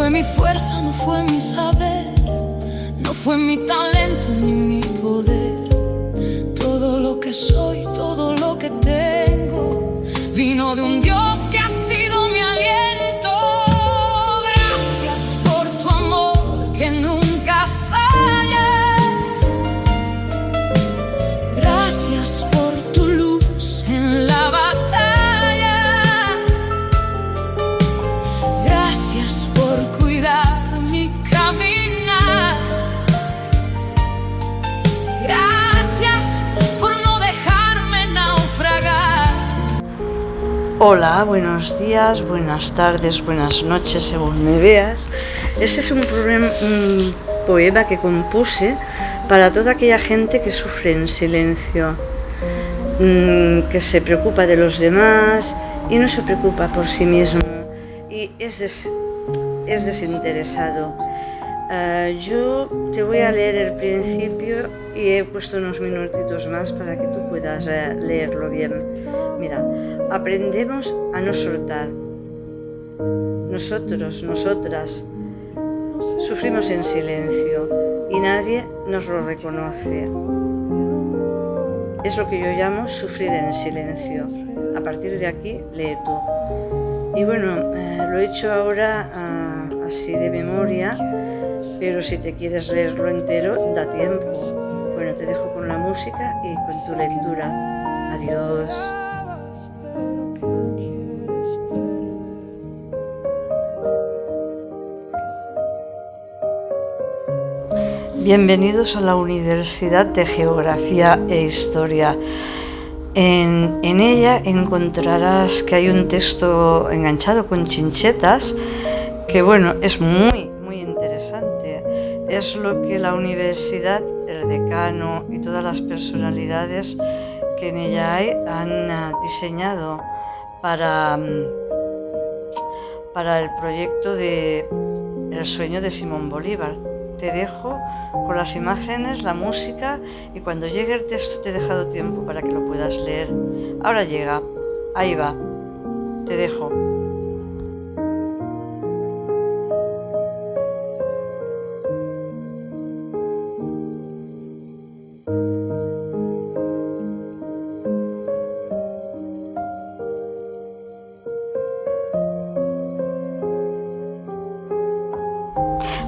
fue mi fuerza, no fue mi saber, no fue mi talento ni mi poder. Todo lo que soy, todo lo que tengo, vino de un Dios que ha sido mi aliento. Gracias por tu amor que nunca falla. Gracias por tu luz en la batalla. Gracias por cuidar mi caminar. Gracias por no dejarme naufragar. Hola, buenos días, buenas tardes, buenas noches, según me veas. Ese es un poema que compuse para toda aquella gente que sufre en silencio, que se preocupa de los demás y no se preocupa por sí mismo y es desinteresado. Yo te voy a leer el principio y he puesto unos minutitos más para que tú puedas leerlo bien. Mira, aprendemos a no soltar. Nosotros, nosotras, sufrimos en silencio y nadie nos lo reconoce. Es lo que yo llamo sufrir en silencio. A partir de aquí, lee tú. Y bueno, lo he hecho ahora así de memoria, pero si te quieres leerlo entero, da tiempo. Bueno, te dejo con la música y con tu lectura. Adiós. Bienvenidos a la Universidad de Geografía e Historia. En ella encontrarás que hay un texto enganchado con chinchetas que, bueno, es muy interesante. Es lo que la universidad, el decano y todas las personalidades que en ella hay han diseñado para el proyecto de El sueño de Simón Bolívar. Te dejo con las imágenes, la música y cuando llegue el texto te he dejado tiempo para que lo puedas leer. Ahora llega, ahí va, te dejo.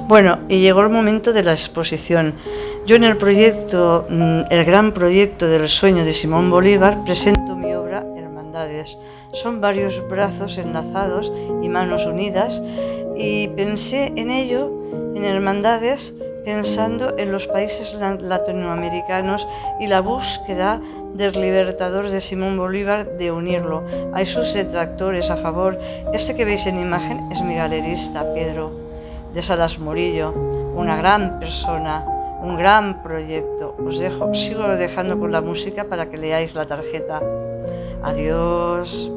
Bueno, y llegó el momento de la exposición. Yo en el proyecto, el gran proyecto del sueño de Simón Bolívar, presento mi obra Hermandades. Son varios brazos enlazados y manos unidas y pensé en ello, en Hermandades, pensando en los países latinoamericanos y la búsqueda del libertador de Simón Bolívar de unirlo. Hay sus detractores a favor. Este que veis en imagen es mi galerista, Pedro de Salas Murillo, una gran persona, un gran proyecto. Os dejo, sigo dejando con la música para que leáis la tarjeta. Adiós.